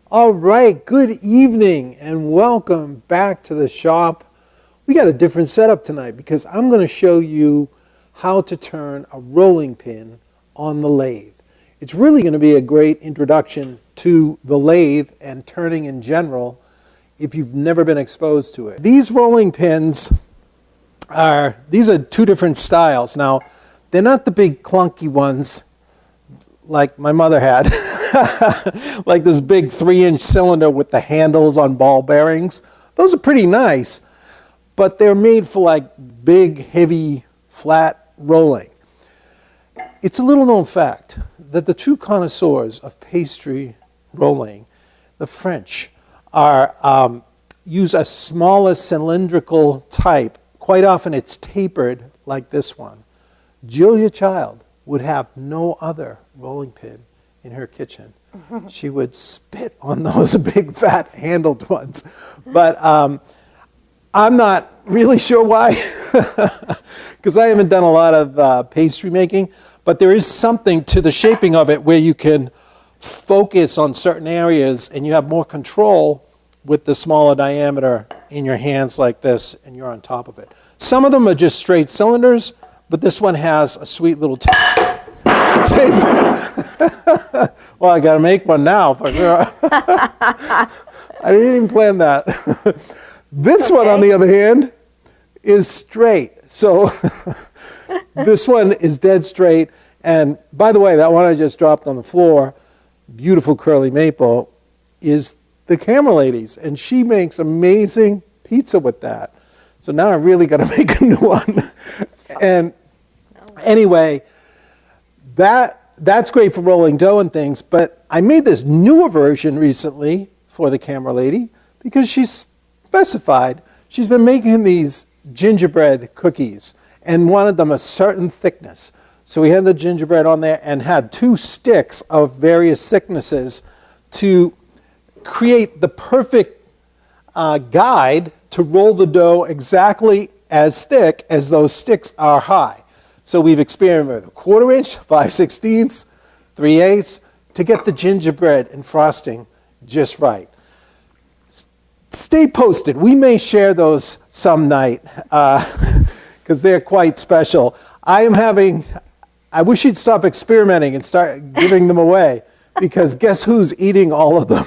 All right, good evening and welcome back to the shop. We got a different setup tonight because I'm going to show you how to turn a rolling pin on the lathe. It's really going to be a great introduction to the lathe and turning in general if you've never been exposed to it. These rolling pins these are two different styles. Now, they're not the big clunky ones like my mother had. Like this big 3-inch cylinder with the handles on ball bearings. Those are pretty nice, but they're made for like big, heavy, flat rolling. It's a little known fact that the true connoisseurs of pastry rolling, the French, use a smaller cylindrical type. Quite often it's tapered like this one. Julia Child would have no other rolling pin in her kitchen. She would spit on those big fat handled ones. But I'm not really sure why, because I haven't done a lot of pastry making, but there is something to the shaping of it where you can focus on certain areas and you have more control with the smaller diameter in your hands like this, and you're on top of it. Some of them are just straight cylinders, but this one has a sweet little taper. Well, I got to make one now. I didn't even plan that. This one, on the other hand, is straight. So this one is dead straight. And by the way, that one I just dropped on the floor, beautiful curly maple, is the camera lady's. And she makes amazing pizza with that. So now I really got to make a new one. And anyway, that's great for rolling dough and things, but I made this newer version recently for the camera lady because she's specified. She's been making these gingerbread cookies and wanted them a certain thickness. So we had the gingerbread on there and had 2 sticks of various thicknesses to create the perfect guide to roll the dough exactly as thick as those sticks are high. So we've experimented with 1/4 inch, 5/16, 3/8 to get the gingerbread and frosting just right. Stay posted. We may share those some night because they're quite special. I wish you'd stop experimenting and start giving them away, because guess who's eating all of them?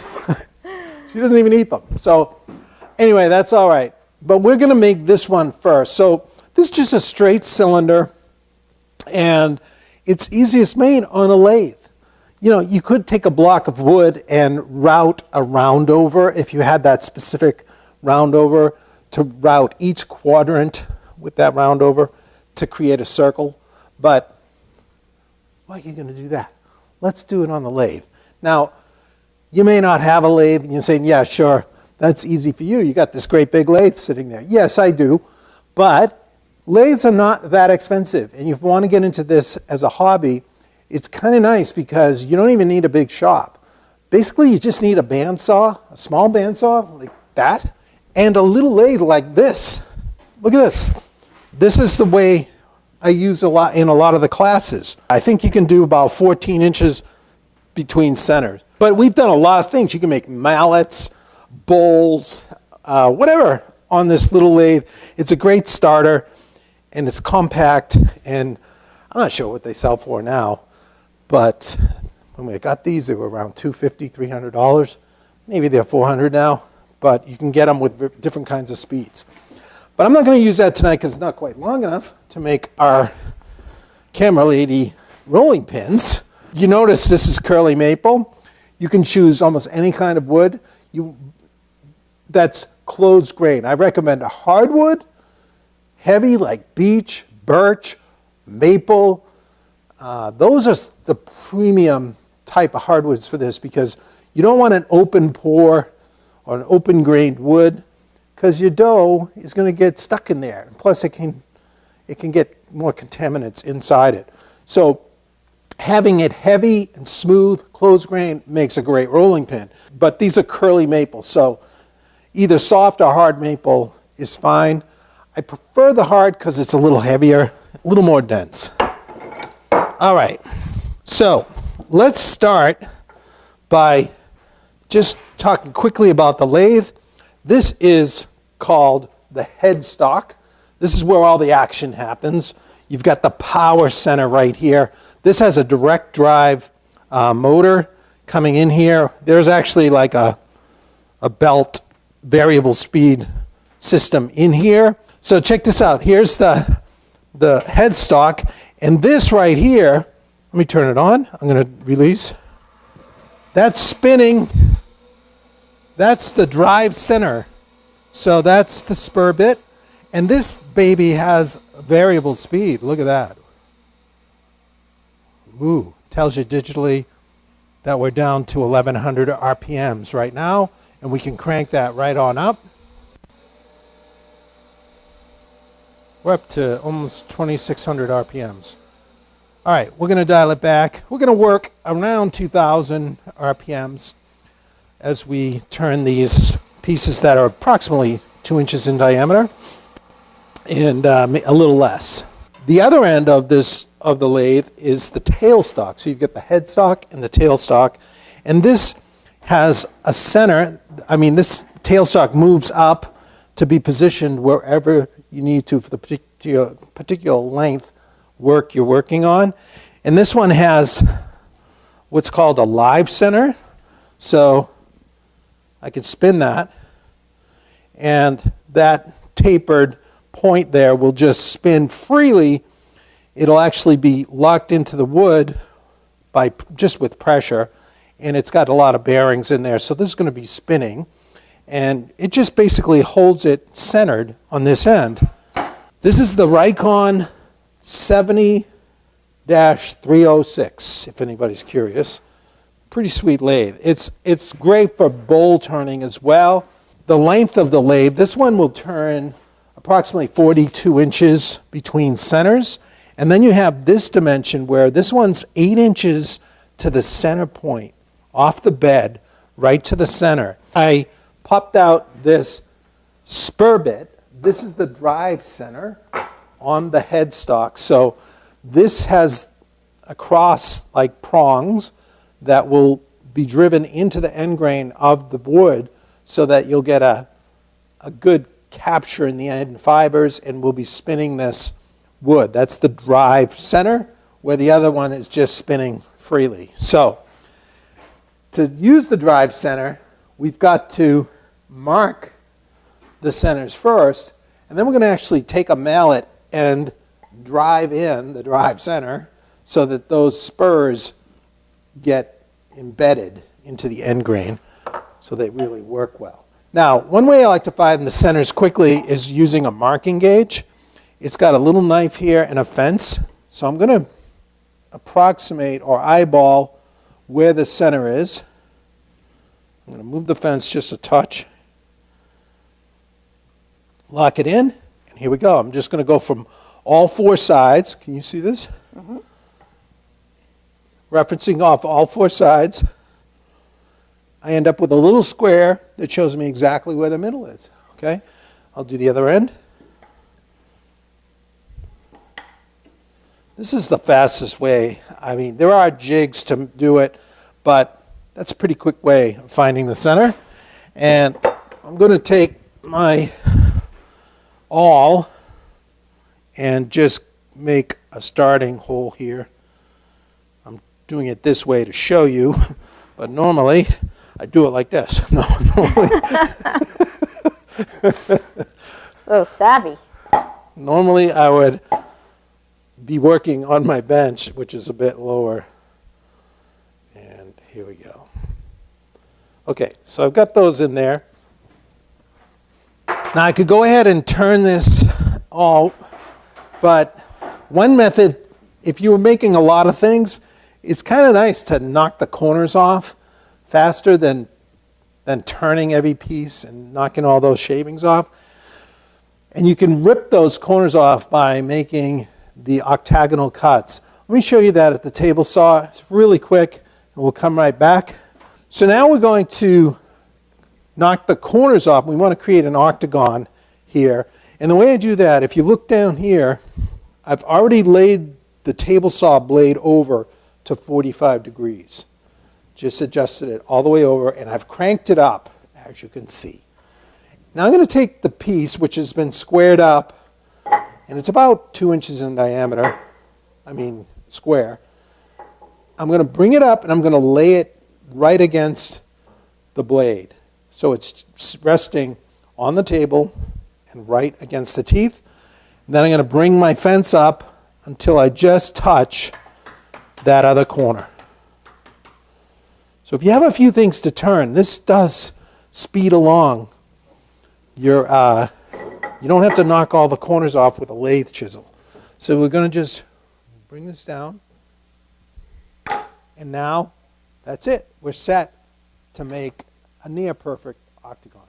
She doesn't even eat them. So anyway, that's all right. But we're going to make this one first. So this is just a straight cylinder. And it's easiest made on a lathe. You know, you could take a block of wood and route a round over if you had that specific round over to route each quadrant with that round over to create a circle. But why are you going to do that? Let's do it on the lathe. Now, you may not have a lathe and you're saying, yeah, sure, that's easy for you. You got this great big lathe sitting there. Yes, I do. But lathes are not that expensive, and if you want to get into this as a hobby, it's kind of nice because you don't even need a big shop. Basically, you just need a bandsaw, a small bandsaw like that, and a little lathe like this. Look at this. This is the way I use a lot in a lot of the classes. I think you can do about 14 inches between centers. But we've done a lot of things. You can make mallets, bowls, whatever on this little lathe. It's a great starter. And it's compact, and I'm not sure what they sell for now, but when we got these, they were around $250, $300. Maybe they're $400 now, but you can get them with different kinds of speeds. But I'm not going to use that tonight because it's not quite long enough to make our camera lady rolling pins. You notice this is curly maple. You can choose almost any kind of wood. That's closed grain. I recommend a hardwood, heavy like beech, birch, maple. Those are the premium type of hardwoods for this because you don't want an open pore or an open grained wood because your dough is going to get stuck in there. Plus it can get more contaminants inside it. So having it heavy and smooth, closed grain makes a great rolling pin. But these are curly maple, so either soft or hard maple is fine. I prefer the hard because it's a little heavier, a little more dense. All right, so let's start by just talking quickly about the lathe. This is called the headstock. This is where all the action happens. You've got the power center right here. This has a direct drive motor coming in here. There's actually like a belt variable speed system in here. So check this out. Here's the headstock, and this right here, let me turn it on. I'm going to release. That's spinning. That's the drive center. So that's the spur bit. And this baby has variable speed. Look at that. Ooh, tells you digitally that we're down to 1100 RPMs right now, and we can crank that right on up. We're up to almost 2600 RPMs. All right, we're going to dial it back. We're going to work around 2000 RPMs as we turn these pieces that are approximately 2 inches in diameter and a little less. The other end of the lathe is the tailstock. So you've got the headstock and the tailstock, and this has a center. I mean, this tailstock moves up to be positioned wherever you need to for the particular length work you're working on. And this one has what's called a live center. So I could spin that, and that tapered point there will just spin freely. It'll actually be locked into the wood by just with pressure, and it's got a lot of bearings in there. So this is going to be spinning, and it just basically holds it centered on this end. This is the Rikon 70-306, if anybody's curious. Pretty sweet lathe. It's great for bowl turning as well. The length of the lathe, this one will turn approximately 42 inches between centers. And then you have this dimension where this one's 8 inches to the center point, off the bed, right to the center. I popped out this spur bit. This is the drive center on the headstock. So this has a cross like prongs that will be driven into the end grain of the wood so that you'll get a good capture in the end fibers, and we'll be spinning this wood. That's the drive center, where the other one is just spinning freely. So to use the drive center, we've got to mark the centers first, and then we're going to actually take a mallet and drive in the drive center so that those spurs get embedded into the end grain so they really work well. Now, one way I like to find the centers quickly is using a marking gauge. It's got a little knife here and a fence. So I'm going to approximate or eyeball where the center is. I'm going to move the fence just a touch. Lock it in, and here we go. I'm just going to go from all four sides. Can you see this? Mm-hmm. Referencing off all four sides, I end up with a little square that shows me exactly where the middle is. Okay? I'll do the other end. This is the fastest way. I mean, there are jigs to do it, but that's a pretty quick way of finding the center. And I'm going to take my awl and just make a starting hole here. I'm doing it this way to show you, but normally I do it like this. No, normally. So savvy. Normally I would be working on my bench, which is a bit lower. And here we go. Okay, so I've got those in there. Now I could go ahead and turn this all, but one method, if you were making a lot of things, it's kind of nice to knock the corners off faster than turning every piece and knocking all those shavings off. And you can rip those corners off by making the octagonal cuts. Let me show you that at the table saw. It's really quick, and we'll come right back. So now we're going to knock the corners off. We want to create an octagon here. And the way I do that, if you look down here, I've already laid the table saw blade over to 45 degrees. Just adjusted it all the way over, and I've cranked it up, as you can see. Now I'm going to take the piece, which has been squared up, and it's about 2 inches in diameter, square. I'm going to bring it up, and I'm going to lay it right against the blade. So it's resting on the table and right against the teeth. And then I'm going to bring my fence up until I just touch that other corner. So if you have a few things to turn, this does speed along your, you don't have to knock all the corners off with a lathe chisel. So we're going to just bring this down. And now, that's it. We're set to make a near perfect octagon.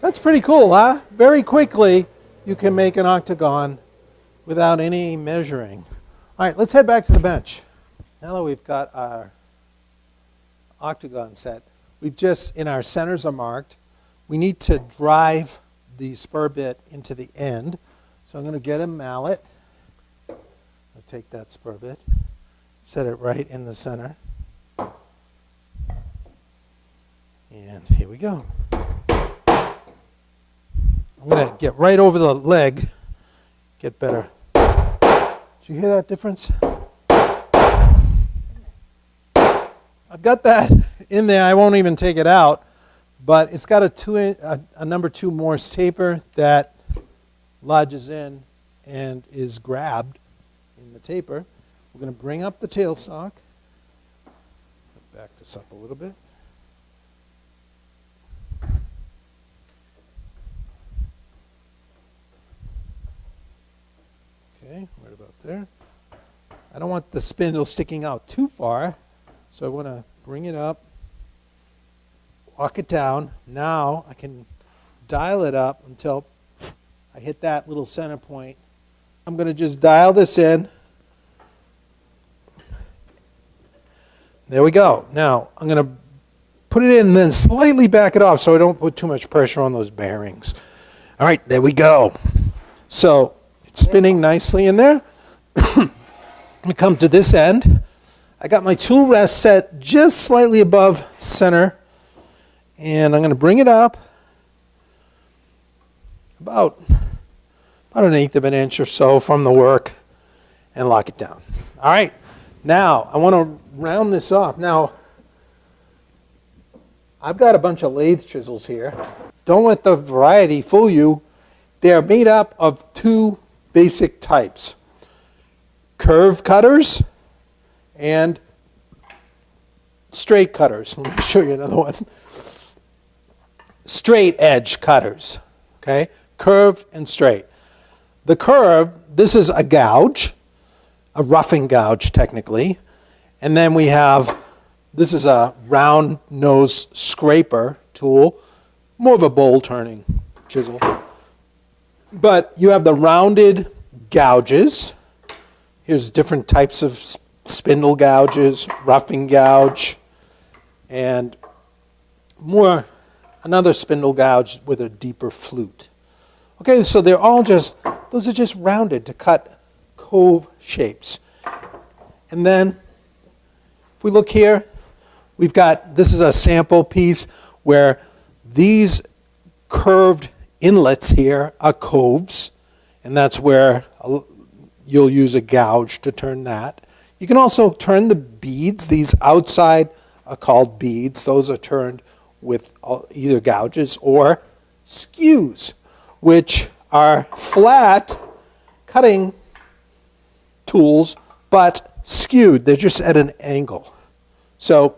That's pretty cool, huh? Very quickly, you can make an octagon without any measuring. All right, let's head back to the bench. Now that we've got our octagon set, and our centers are marked, we need to drive the spur bit into the end. So I'm going to get a mallet. I'll take that spur bit, set it right in the center. And here we go. I'm going to get right over the leg, get better. Did you hear that difference? I've got that in there. I won't even take it out, but it's got a number 2 Morse taper that lodges in and is grabbed in the taper. We're going to bring up the tailstock. Back this up a little bit. Okay, right about there. I don't want the spindle sticking out too far, so I want to bring it up, walk it down. Now I can dial it up until I hit that little center point. I'm going to just dial this in. There we go. Now I'm going to put it in and then slightly back it off so I don't put too much pressure on those bearings. All right, there we go. So it's spinning nicely in there. We come to this end. I got my tool rest set just slightly above center, and I'm going to bring it up about 1/8 of an inch or so from the work and lock it down. All right, now I want to round this off. Now, I've got a bunch of lathe chisels here. Don't let the variety fool you. They are made up of 2 basic types: curve cutters and straight cutters. Let me show you another one. Straight edge cutters, okay? Curved and straight. The curve, this is a gouge, a roughing gouge technically. And then we have, this is a round nose scraper tool, more of a bowl turning chisel. But you have the rounded gouges. Here's different types of spindle gouges, roughing gouge, and another spindle gouge with a deeper flute. Okay, so those are just rounded to cut cove shapes. And then, if we look here, this is a sample piece where these curved inlets here are coves, and that's where you'll use a gouge to turn that. You can also turn the beads. These outside are called beads. Those are turned with either gouges or skews, which are flat cutting tools, but skewed. They're just at an angle. So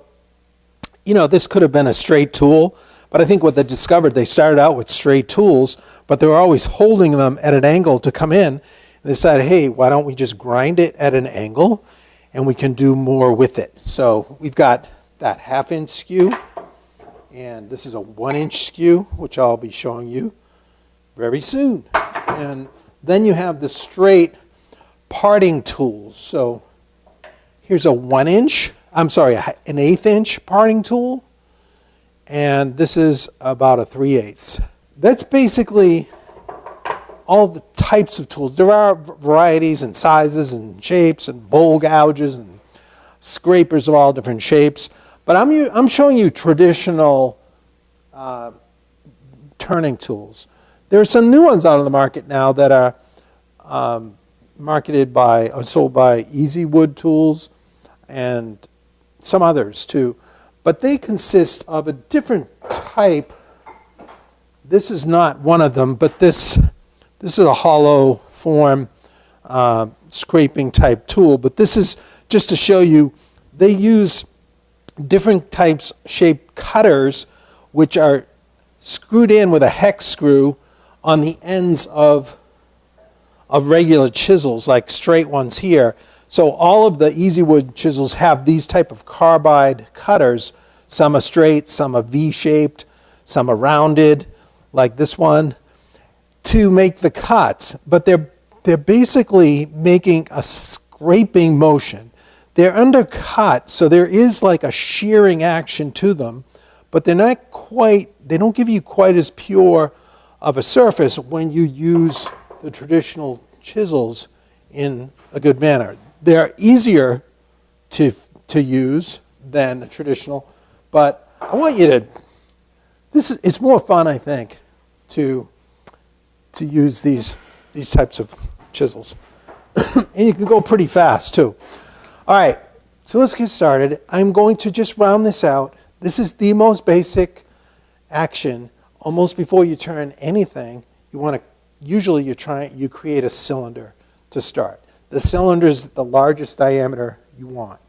this could have been a straight tool, but I think what they discovered, they started out with straight tools, but they were always holding them at an angle to come in. They decided, hey, why don't we just grind it at an angle and we can do more with it. So we've got that 1/2 inch skew, and this is a 1-inch skew, which I'll be showing you very soon. And then you have the straight parting tools. So here's an 1/8 inch parting tool, and this is about a 3/8. That's basically all the types of tools. There are varieties and sizes and shapes and bowl gouges and scrapers of all different shapes, but I'm showing you traditional turning tools. There are some new ones out on the market now that are sold by Easy Wood Tools and some others too, but they consist of a different type. This is not one of them, but this is a hollow form scraping type tool, but this is just to show you they use different types shaped cutters which are screwed in with a hex screw on the ends of regular chisels, like straight ones here. So all of the Easy Wood chisels have these type of carbide cutters. Some are straight, some are V-shaped, some are rounded, like this one, to make the cuts. But they're basically making a scraping motion. They're undercut, so there is like a shearing action to them, but they don't give you quite as pure of a surface when you use the traditional chisels in a good manner. They're easier to use than the traditional, but I want you to, it's more fun, I think, to use these types of chisels. And you can go pretty fast too. All right, so let's get started. I'm going to just round this out. This is the most basic action. Almost before you turn anything, you create a cylinder to start. The cylinder is the largest diameter you want.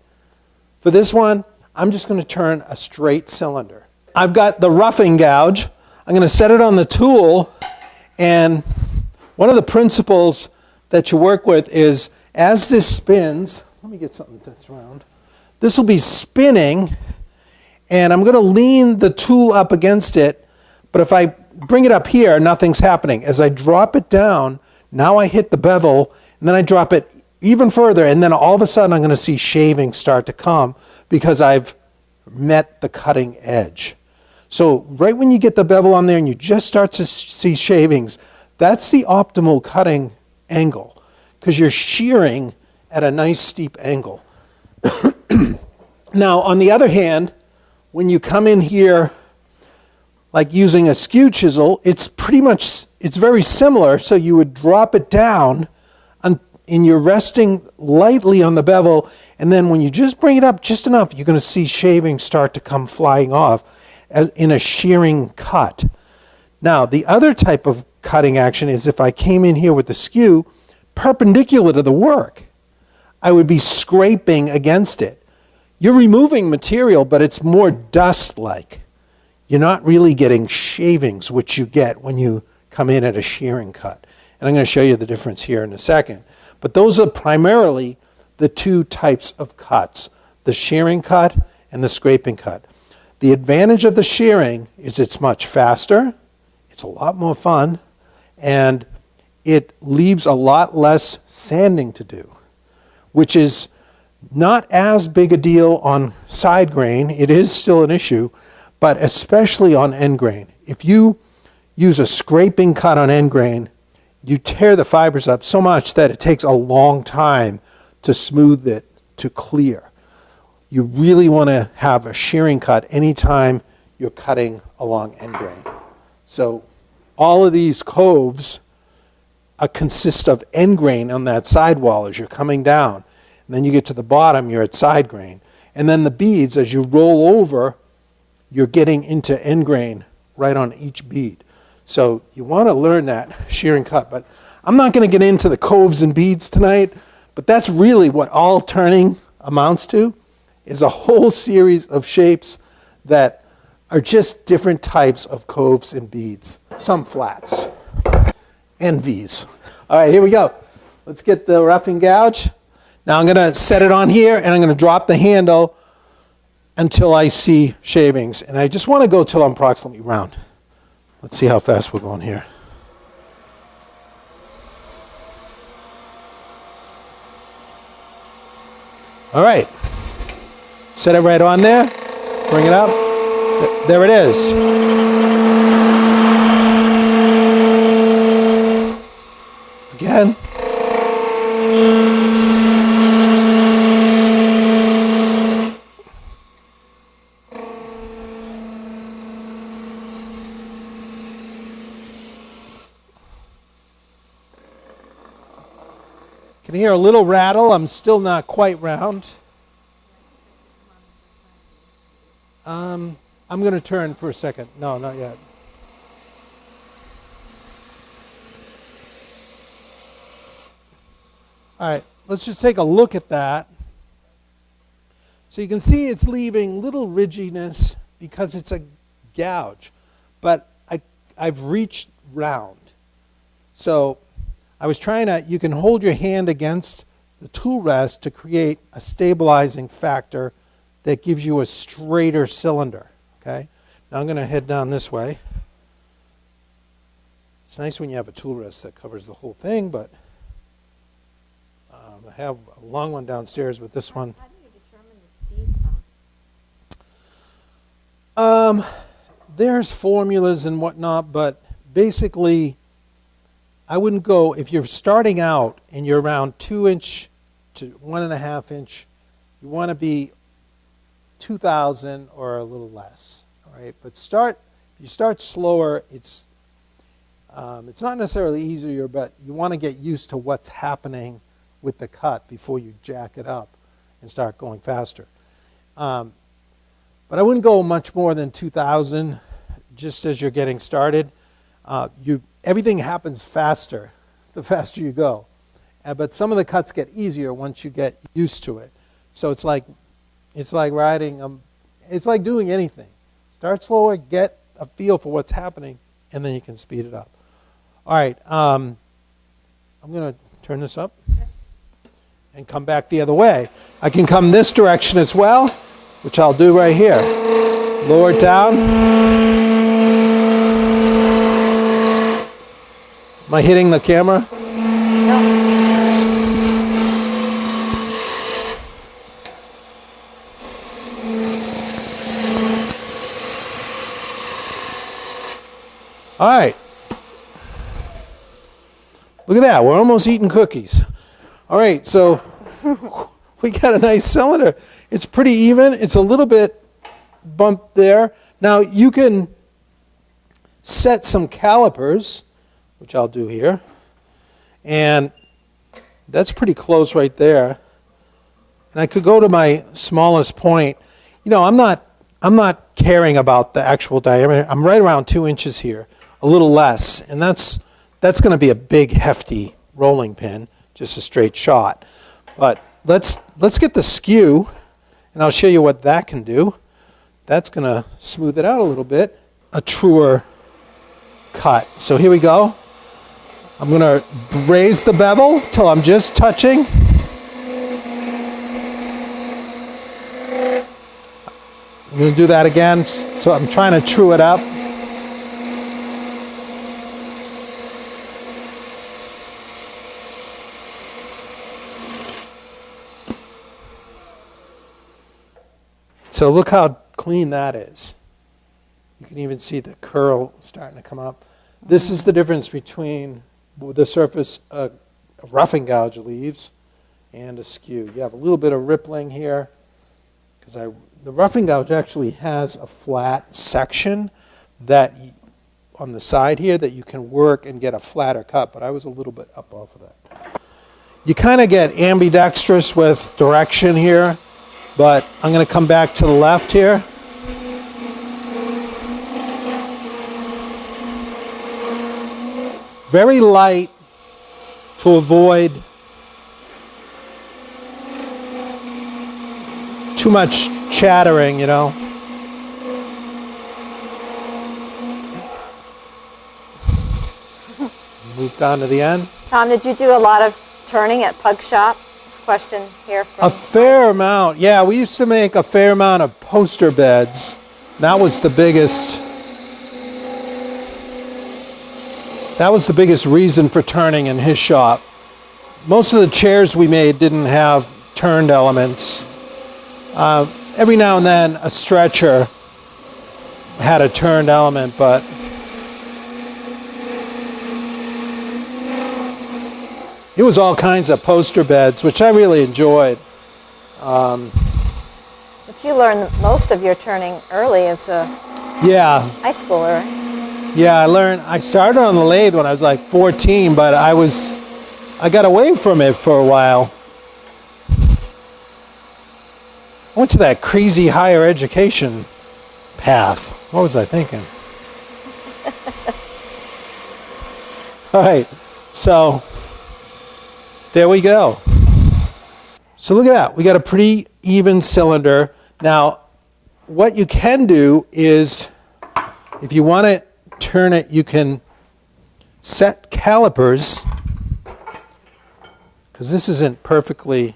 For this one, I'm just going to turn a straight cylinder. I've got the roughing gouge. I'm going to set it on the tool, and one of the principles that you work with is as this spins, let me get something that's round. This will be spinning, and I'm going to lean the tool up against it, but if I bring it up here, nothing's happening. As I drop it down, now I hit the bevel, and then I drop it even further, and then all of a sudden I'm going to see shavings start to come because I've met the cutting edge. So right when you get the bevel on there and you just start to see shavings, that's the optimal cutting angle because you're shearing at a nice steep angle. Now, on the other hand, when you come in here like using a skew chisel, it's very similar. So you would drop it down and you're resting lightly on the bevel, and then when you just bring it up just enough, you're going to see shavings start to come flying off as in a shearing cut. Now, the other type of cutting action is if I came in here with the skew perpendicular to the work, I would be scraping against it. You're removing material, but it's more dust-like. You're not really getting shavings, which you get when you come in at a shearing cut. And I'm going to show you the difference here in a second. But those are primarily the two types of cuts, the shearing cut and the scraping cut. The advantage of the shearing is it's much faster, it's a lot more fun, and it leaves a lot less sanding to do, which is not as big a deal on side grain. It is still an issue, but especially on end grain. If you use a scraping cut on end grain, you tear the fibers up so much that it takes a long time to smooth it to clear. You really want to have a shearing cut anytime you're cutting along end grain. So all of these coves consist of end grain on that sidewall as you're coming down. And then you get to the bottom, you're at side grain. And then the beads, as you roll over, you're getting into end grain right on each bead. So you want to learn that shearing cut. But I'm not going to get into the coves and beads tonight, but that's really what all turning amounts to, is a whole series of shapes that are just different types of coves and beads. Some flats and V's. All right, here we go. Let's get the roughing gouge. Now I'm going to set it on here, and I'm going to drop the handle until I see shavings. And I just want to go till I'm approximately round. Let's see how fast we're going here. All right. Set it right on there. Bring it up. There it is. Again. Can hear a little rattle. I'm still not quite round. I'm going to turn for a second. No, not yet. All right, let's just take a look at that. So you can see it's leaving little ridginess because it's a gouge, but I've reached round. So I was trying to, you can hold your hand against the tool rest to create a stabilizing factor that gives you a straighter cylinder, okay? Now I'm going to head down this way. It's nice when you have a tool rest that covers the whole thing, but I have a long one downstairs, but this one. How do you determine the speed, Tom? There's formulas and whatnot, but basically I wouldn't go, if you're starting out and you're around 2 inch to 1.5 inch, you want to be 2,000 or a little less, all right? But if you start slower, it's not necessarily easier, but you want to get used to what's happening with the cut before you jack it up and start going faster. But I wouldn't go much more than 2,000 just as you're getting started. Everything happens faster the faster you go. But some of the cuts get easier once you get used to it. So it's like riding, it's like doing anything. Start slower, get a feel for what's happening, and then you can speed it up. All right, I'm going to turn this up and come back the other way. I can come this direction as well, which I'll do right here. Lower it down. Am I hitting the camera? No. All right. Look at that. We're almost eating cookies. All right, so we got a nice cylinder. It's pretty even. It's a little bit bumped there. Now you can set some calipers, which I'll do here. And that's pretty close right there. And I could go to my smallest point. You know, I'm not caring about the actual diameter. I'm right around 2 inches here, a little less. And that's going to be a big, hefty rolling pin, just a straight shot. But let's get the skew, and I'll show you what that can do. That's going to smooth it out a little bit, a truer cut. So here we go. I'm going to raise the bevel till I'm just touching. I'm going to do that again, so I'm trying to true it up. So look how clean that is. You can even see the curl starting to come up. This is the difference between the surface a roughing gouge leaves and a skew. You have a little bit of rippling here because the roughing gouge actually has a flat section that on the side here that you can work and get a flatter cut, but I was a little bit up off of that. You kind of get ambidextrous with direction here, but I'm going to come back to the left here. Very light to avoid too much chattering, you know. Move down to the end. Tom, did you do a lot of turning at Pug Shop? This question here from... A fair amount. Yeah, we used to make a fair amount of poster beds. That was the biggest... That was the biggest reason for turning in his shop. Most of the chairs we made didn't have turned elements. Every now and then a stretcher had a turned element, but it was all kinds of poster beds, which I really enjoyed. But you learned most of your turning early as a high schooler, right? Yeah, I started on the lathe when I was like 14, but I got away from it for a while. I went to that crazy higher education path. What was I thinking? All right, so there we go. So look at that. We got a pretty even cylinder. Now, what you can do is, if you want to turn it, you can set calipers, because this isn't perfectly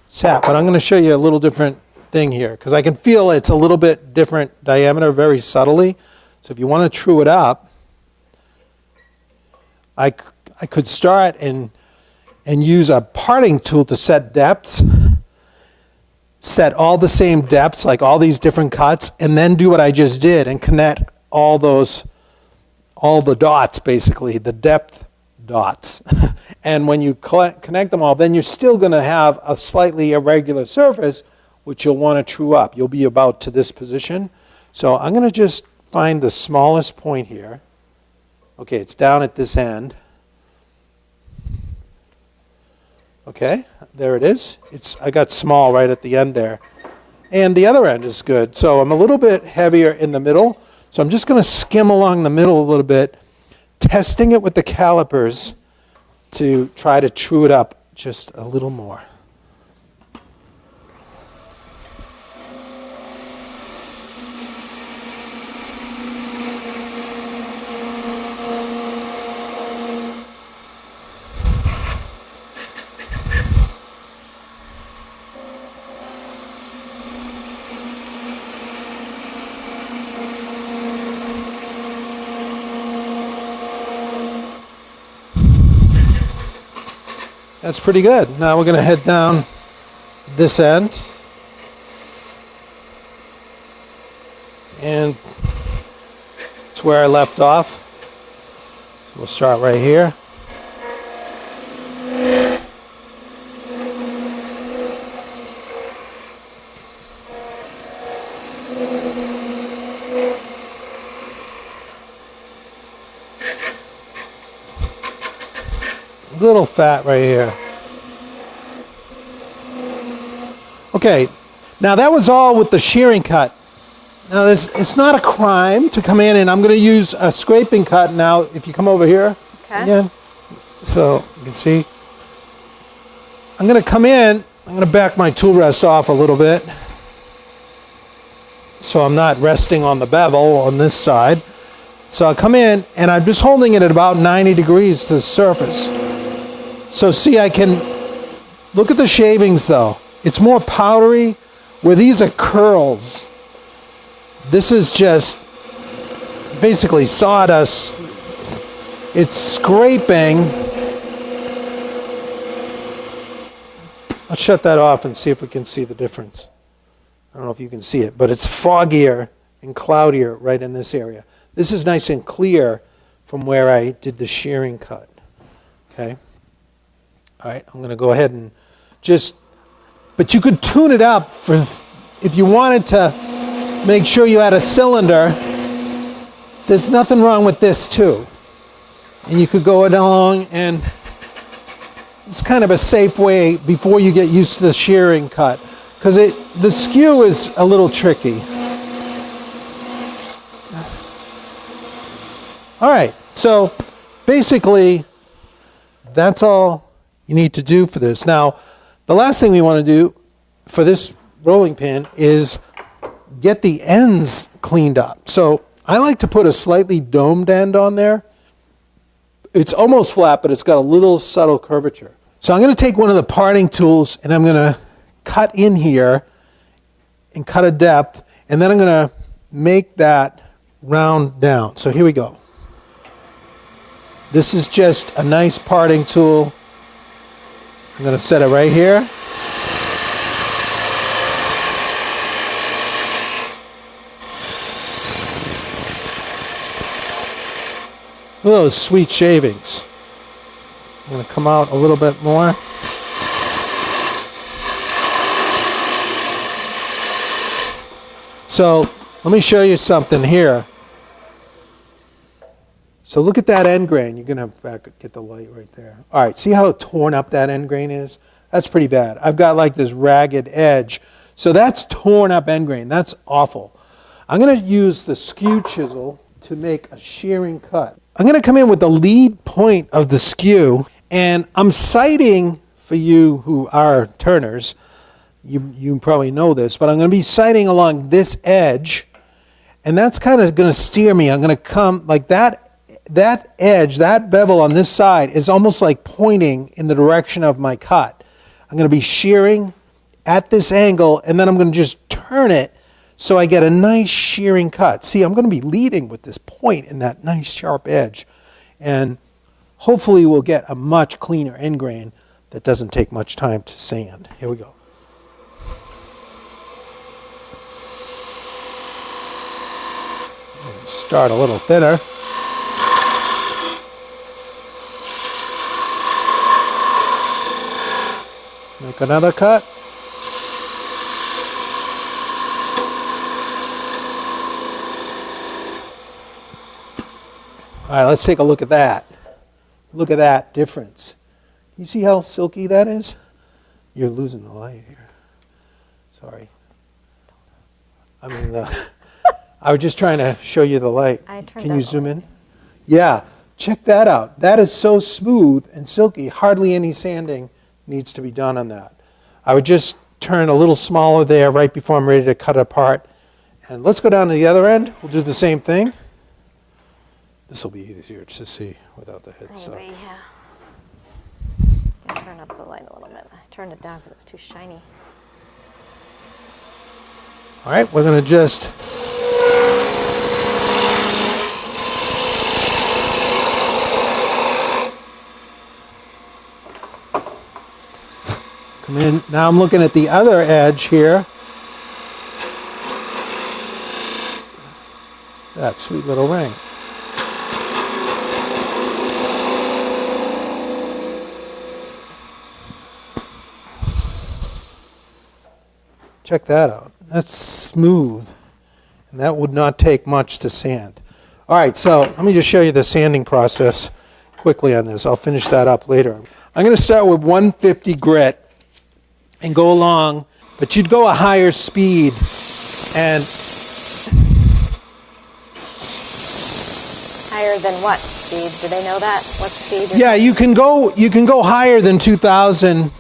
set, but I'm going to show you a little different thing here, because I can feel it's a little bit different diameter very subtly. So if you want to true it up, I could start and use a parting tool to set depths, set all the same depths, like all these different cuts, and then do what I just did and connect all the dots, basically, the depth dots. And when you connect them all, then you're still going to have a slightly irregular surface, which you'll want to true up. You'll be about to this position. So I'm going to just find the smallest point here. Okay, it's down at this end. Okay, there it is. I got small right at the end there. And the other end is good. So I'm a little bit heavier in the middle. So I'm just going to skim along the middle a little bit, testing it with the calipers to try to true it up just a little more. That's pretty good. Now we're going to head down this end. And it's where I left off. So we'll start right here. Little fat right here. Okay, now that was all with the shearing cut. Now it's not a crime to come in, and I'm going to use a scraping cut now. If you come over here again, so you can see. I'm going to come in, I'm going to back my tool rest off a little bit so I'm not resting on the bevel on this side. So I'll come in, and I'm just holding it at about 90 degrees to the surface. So see, I can look at the shavings though. It's more powdery, where these are curls. This is just basically sawdust. It's scraping. I'll shut that off and see if we can see the difference. I don't know if you can see it, but it's foggier and cloudier right in this area. This is nice and clear from where I did the shearing cut. Okay. All right, I'm going to go ahead and but you could tune it up for if you wanted to make sure you had a cylinder. There's nothing wrong with this too. And you could go along, and it's kind of a safe way before you get used to the shearing cut, because the skew is a little tricky. All right, so basically that's all you need to do for this. Now, the last thing we want to do for this rolling pin is get the ends cleaned up. So I like to put a slightly domed end on there. It's almost flat, but it's got a little subtle curvature. So I'm going to take one of the parting tools and I'm going to cut in here and cut a depth, and then I'm going to make that round down. So here we go. This is just a nice parting tool. I'm going to set it right here. Look at those sweet shavings. I'm going to come out a little bit more. So let me show you something here. So look at that end grain. You're going to get the light right there. All right, see how torn up that end grain is? That's pretty bad. I've got like this ragged edge. So that's torn up end grain. That's awful. I'm going to use the skew chisel to make a shearing cut. I'm going to come in with the lead point of the skew, and I'm sighting, for you who are turners, you probably know this, but I'm going to be sighting along this edge, and that's kind of going to steer me. I'm going to come like that edge, that bevel on this side is almost like pointing in the direction of my cut. I'm going to be shearing at this angle, and then I'm going to just turn it so I get a nice shearing cut. See, I'm going to be leading with this point in that nice sharp edge. And hopefully we'll get a much cleaner end grain that doesn't take much time to sand. Here we go. Start a little thinner. Make another cut. All right, let's take a look at that. Look at that difference. You see how silky that is? You're losing the light here. Sorry. I mean, I was just trying to show you the light. Can you zoom in? Yeah, check that out. That is so smooth and silky. Hardly any sanding needs to be done on that. I would just turn a little smaller there right before I'm ready to cut it apart. And let's go down to the other end. We'll do the same thing. This will be easier to see without the headset. Anyway, yeah. Turn up the light a little bit. I turned it down because it's too shiny. All right, we're going to just come in. Now I'm looking at the other edge here. That sweet little ring. Check that out. That's smooth, and that would not take much to sand. All right, so let me just show you the sanding process quickly on this. I'll finish that up later. I'm going to start with 150 grit and go along, but you'd go a higher speed and higher than what speed? Do they know that? What speed? Yeah, you can go higher than 2,000.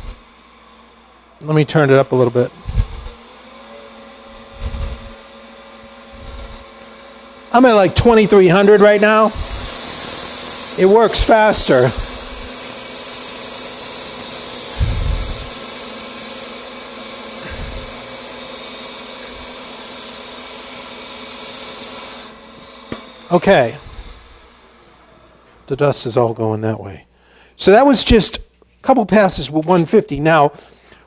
Let me turn it up a little bit. I'm at like 2,300 right now. It works faster. Okay. The dust is all going that way. So that was just a couple passes with 150. Now,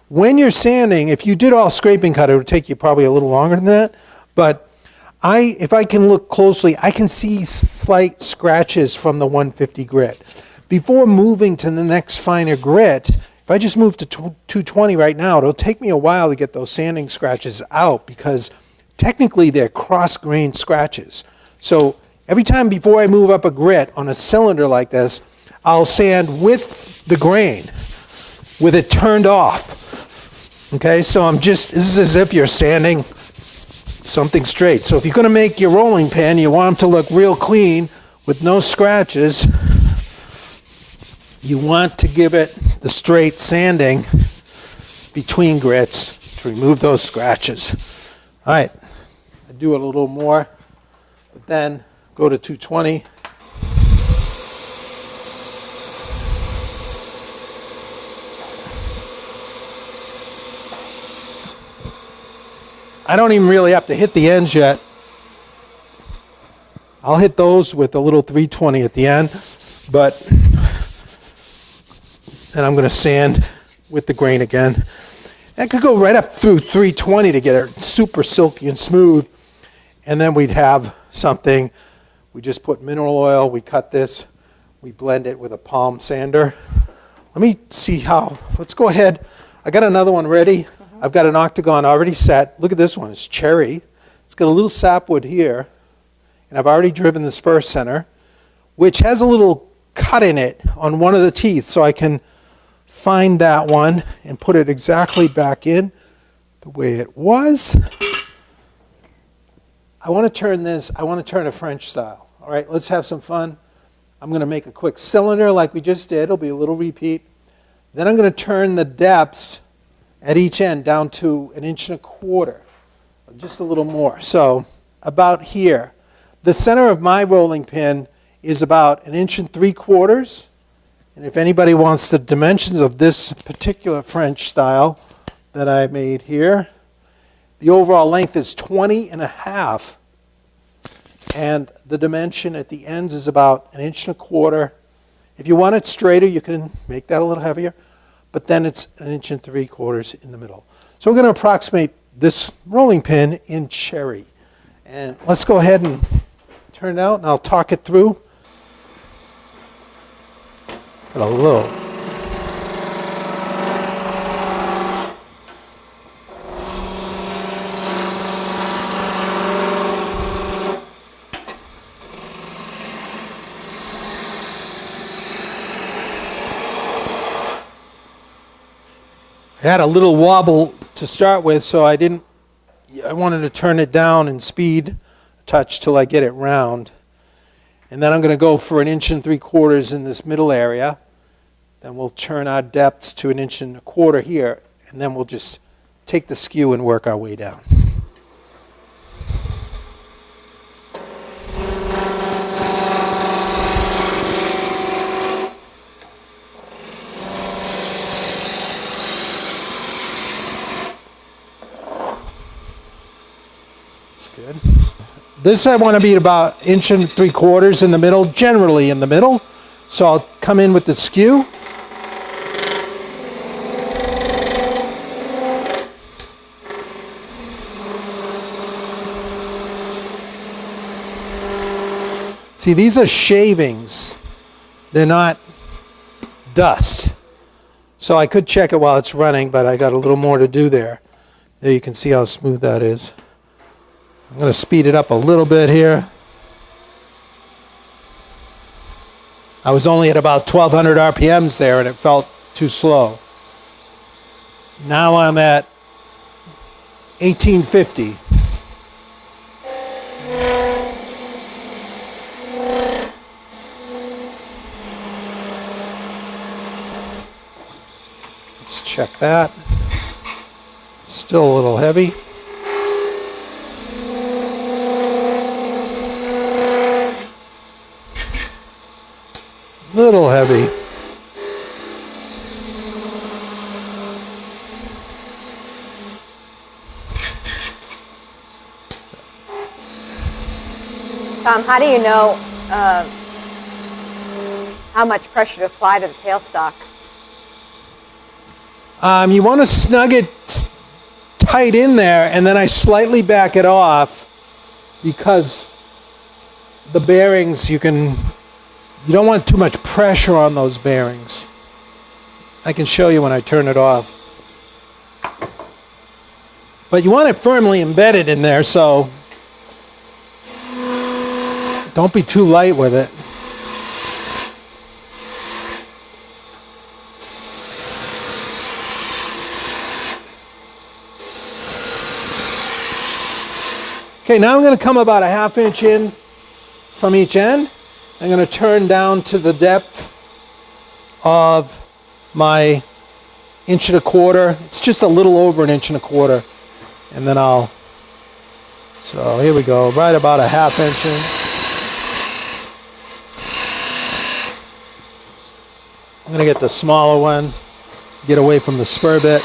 when you're sanding, if you did all scraping cut, it would take you probably a little longer than that. But if I can look closely, I can see slight scratches from the 150 grit. Before moving to the next finer grit, if I just move to 220 right now, it'll take me a while to get those sanding scratches out because technically they're cross-grained scratches. So every time before I move up a grit on a cylinder like this, I'll sand with the grain, with it turned off. Okay, so this is as if you're sanding something straight. So if you're going to make your rolling pin, you want them to look real clean with no scratches. You want to give it the straight sanding between grits to remove those scratches. All right, I do it a little more, but then go to 220. I don't even really have to hit the ends yet. I'll hit those with a little 320 at the end, but and I'm going to sand with the grain again. I could go right up through 320 to get it super silky and smooth, and then we'd have something. We just put mineral oil, we cut this, we blend it with a palm sander. Let me see how, let's go ahead. I got another one ready. I've got an octagon already set. Look at this one, it's cherry. It's got a little sapwood here, and I've already driven the spur center, which has a little cut in it on one of the teeth, so I can find that one and put it exactly back in the way it was. I want to turn this, I want to turn a French style. All right, let's have some fun. I'm going to make a quick cylinder like we just did. It'll be a little repeat. Then I'm going to turn the depths at each end down to 1.25 inches, just a little more. So about here. The center of my rolling pin is about 1.75 inches. And if anybody wants the dimensions of this particular French style that I made here, the overall length is 20.5. And the dimension at the ends is about 1.25 inches. If you want it straighter, you can make that a little heavier. But then it's 1.75 inches in the middle. So we're going to approximate this rolling pin in cherry. And let's go ahead and turn it out, and I'll talk it through. Got a little. I had a little wobble to start with, so I wanted to turn it down in speed a touch till I get it round. And then I'm going to go for 1.75 inches in this middle area. Then we'll turn our depths to 1.25 inches here, and then we'll just take the skew and work our way down. Good. This I want to be at about 1.75 inches in the middle, generally in the middle. So I'll come in with the skew. See, these are shavings. They're not dust. So I could check it while it's running, but I got a little more to do there. There you can see how smooth that is. I'm going to speed it up a little bit here. I was only at about 1,200 RPMs there, and it felt too slow. Now I'm at 1850. Let's check that. Still a little heavy. Little heavy. Tom, how do you know how much pressure to apply to the tailstock? You want to snug it tight in there, and then I slightly back it off because the bearings, you don't want too much pressure on those bearings. I can show you when I turn it off. But you want it firmly embedded in there, so don't be too light with it. Okay, now I'm going to come about 1/2 inch in from each end. I'm going to turn down to the depth of my 1.25 inches. It's just a little over 1.25 inches. And then so here we go, right about 1/2 inch in. I'm going to get the smaller one, get away from the spur bit.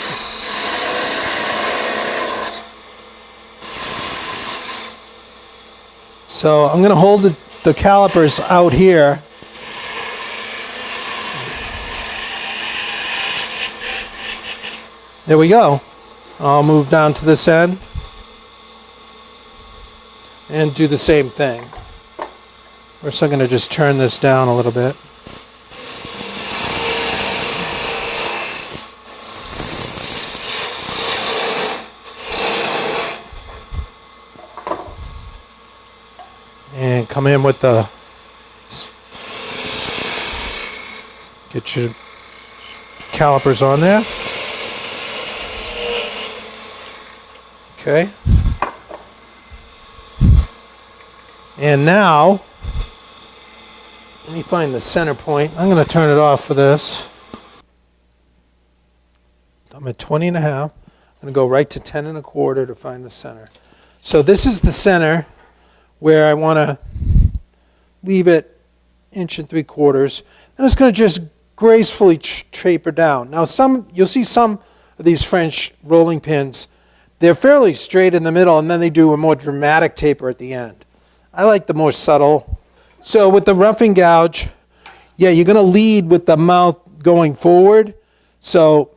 So I'm going to hold the calipers out here. There we go. I'll move down to this end and do the same thing. First, I'm going to just turn this down a little bit. And come in with the, get your calipers on there. Okay. And now, let me find the center point. I'm going to turn it off for this. I'm at 20 and a half. I'm going to go right to 10 and a quarter to find the center. So this is the center where I want to leave it 1 3/4. And it's going to just gracefully taper down. Now you'll see some of these French rolling pins, they're fairly straight in the middle and then they do a more dramatic taper at the end. I like the more subtle. So with the roughing gouge, yeah, you're going to lead with the mouth going forward. So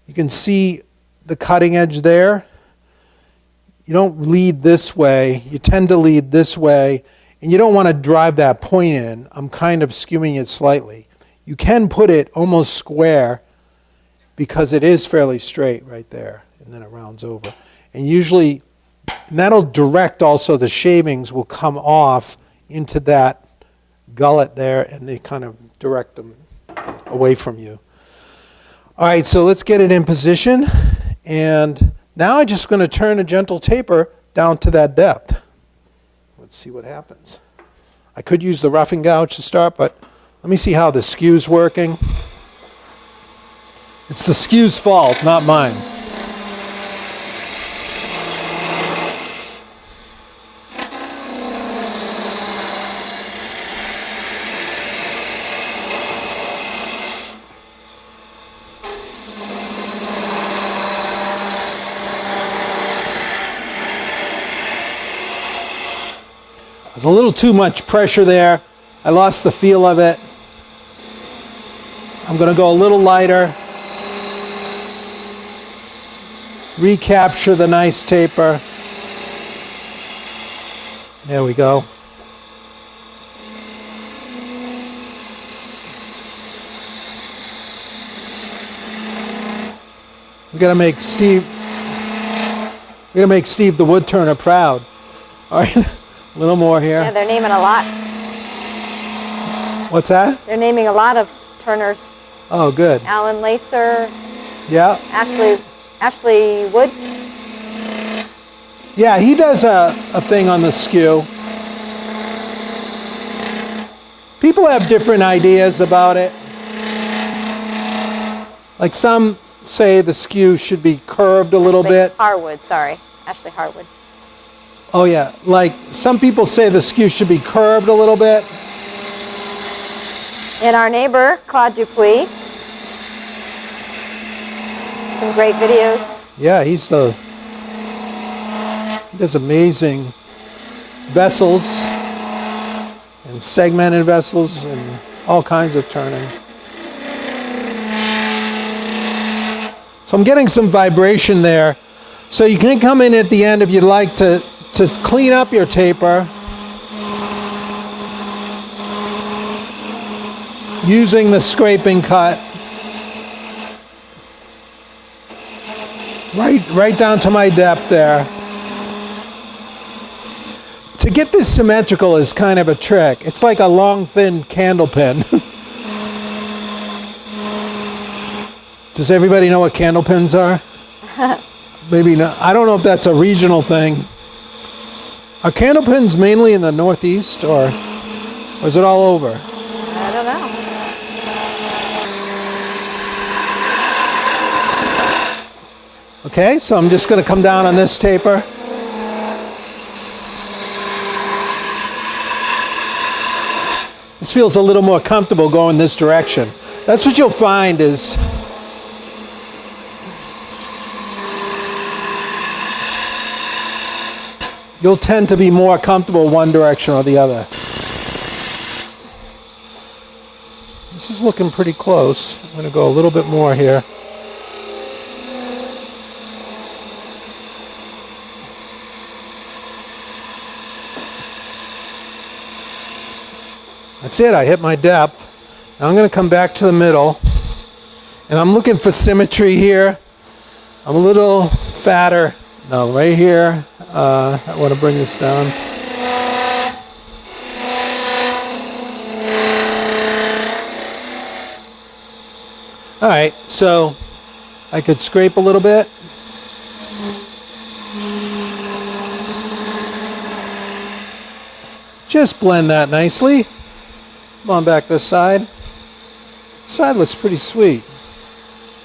you can see the cutting edge there. You don't lead this way. You tend to lead this way. And you don't want to drive that point in. I'm kind of skewing it slightly. You can put it almost square because it is fairly straight right there. And then it rounds over. And usually, and that'll direct also the shavings will come off into that gullet there and they kind of direct them away from you. All right, so let's get it in position. And now I'm just going to turn a gentle taper down to that depth. Let's see what happens. I could use the roughing gouge to start, but let me see how the skew's working. It's the skew's fault, not mine. There's a little too much pressure there. I lost the feel of it. I'm going to go a little lighter. Recapture the nice taper. There we go. We're going to make Steve the wood turner proud. All right. A little more here. Yeah, they're naming a lot. What's that? They're naming a lot of turners. Oh, good. Alan Lacer. Yeah. Ashley Wood. Yeah, he does a thing on the skew. People have different ideas about it. Like some say the skew should be curved a little bit. Harwood, sorry. Ashley Harwood. Oh yeah, like some people say the skew should be curved a little bit. And our neighbor, Claude Dupuis. Some great videos. Yeah, he does amazing vessels and segmented vessels and all kinds of turning. So I'm getting some vibration there. So you can come in at the end if you'd like to clean up your taper using the scraping cut right down to my depth there. To get this symmetrical is kind of a trick. It's like a long thin candle pin. Does everybody know what candle pins are? Maybe not. I don't know if that's a regional thing. Are candle pins mainly in the Northeast, or is it all over? I don't know. Okay, so I'm just going to come down on this taper. This feels a little more comfortable going this direction. That's what you'll find is you'll tend to be more comfortable one direction or the other. This is looking pretty close. I'm going to go a little bit more here. That's it, I hit my depth. Now I'm going to come back to the middle, and I'm looking for symmetry here. I'm a little fatter. No, right here. I want to bring this down. All right, so I could scrape a little bit. Just blend that nicely. Come on back this side. This side looks pretty sweet.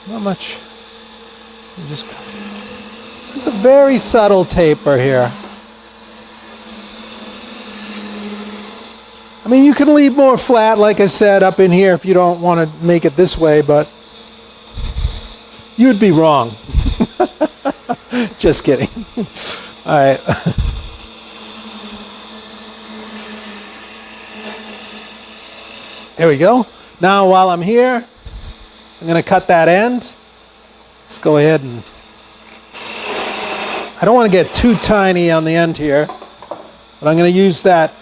Not much. Just a very subtle taper here. I mean, you can leave more flat, like I said, up in here if you don't want to make it this way, but you'd be wrong. Just kidding. All right. There we go. Now, while I'm here, I'm going to cut that end. Let's go ahead and... I don't want to get too tiny on the end here, but I'm going to use that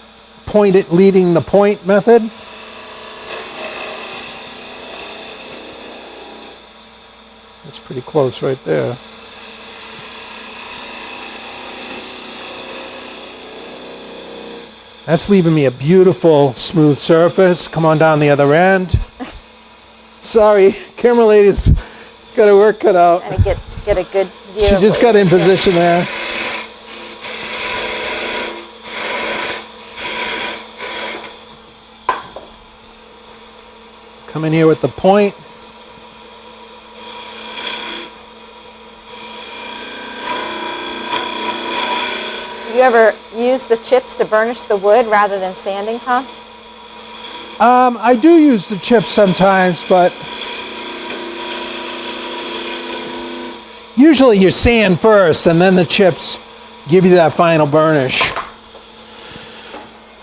leading the point method. That's pretty close right there. That's leaving me a beautiful smooth surface. Come on down the other end. Sorry, camera lady's got her work cut out. And get a good view. She just got in position there. Come in here with the point. Do you ever use the chips to burnish the wood rather than sanding, Tom? I do use the chips sometimes, but usually you sand first and then the chips give you that final burnish.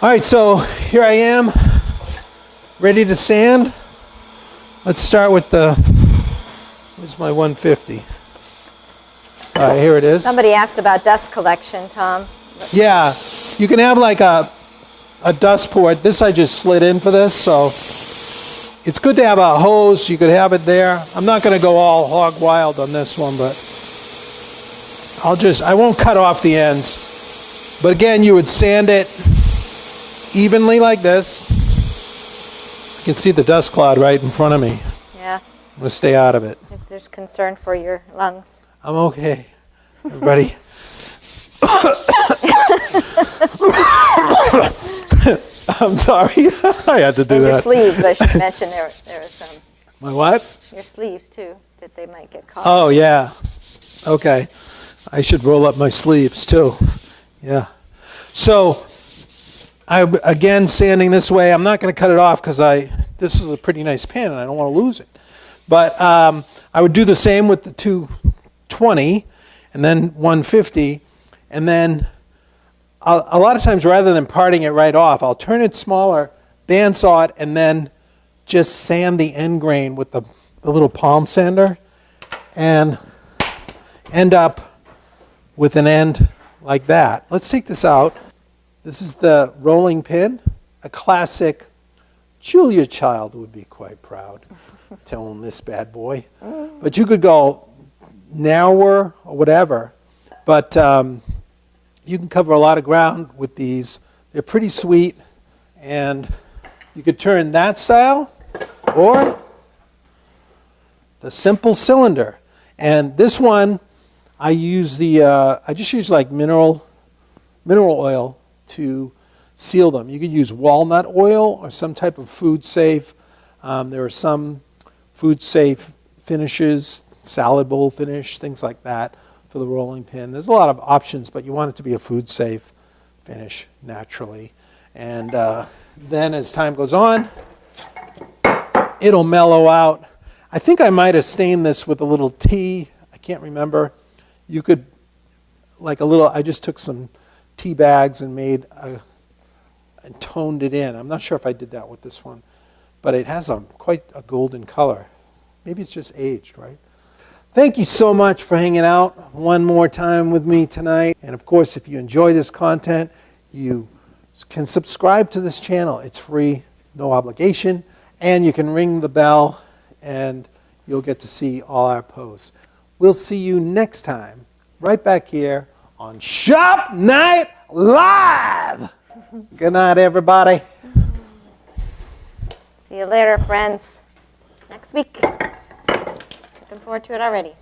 All right, so here I am, ready to sand. Let's start with where's my 150? All right, here it is. Somebody asked about dust collection, Tom. Yeah, you can have like a dust port. This I just slid in for this, so it's good to have a hose. You could have it there. I'm not going to go all hog wild on this one, but I won't cut off the ends. But again, you would sand it evenly like this. You can see the dust cloud right in front of me. Yeah. I'm going to stay out of it. If there's concern for your lungs. I'm okay. Everybody. I'm sorry. I had to do that. Your sleeves, I should mention there are some. My what? Your sleeves too, that they might get caught. Oh yeah. Okay. I should roll up my sleeves too. Yeah. So again sanding this way. I'm not going to cut it off because this is a pretty nice pan and I don't want to lose it. But I would do the same with the 220 and then 150, and then a lot of times rather than parting it right off, I'll turn it smaller, bandsaw it, and then just sand the end grain with the little palm sander and end up with an end like that. Let's take this out. This is the rolling pin, a classic. Julia Child would be quite proud to own this bad boy. But you could go narrower or whatever. But you can cover a lot of ground with these. They're pretty sweet. And you could turn that style or the simple cylinder. And this one, I just use like mineral oil to seal them. You could use walnut oil or some type of food safe. There are some food safe finishes, salad bowl finish, things like that for the rolling pin. There's a lot of options, but you want it to be a food safe finish naturally. And then as time goes on, it'll mellow out. I think I might have stained this with a little tea. I can't remember. You could, I just took some tea bags and and toned it in. I'm not sure if I did that with this one, but it has quite a golden color. Maybe it's just aged, right? Thank you so much for hanging out one more time with me tonight. And of course, if you enjoy this content, you can subscribe to this channel. It's free, no obligation, and you can ring the bell and you'll get to see all our posts. We'll see you next time, right back here on Shop Night Live. Good night, everybody. See you later, friends. Next week. Looking forward to it already.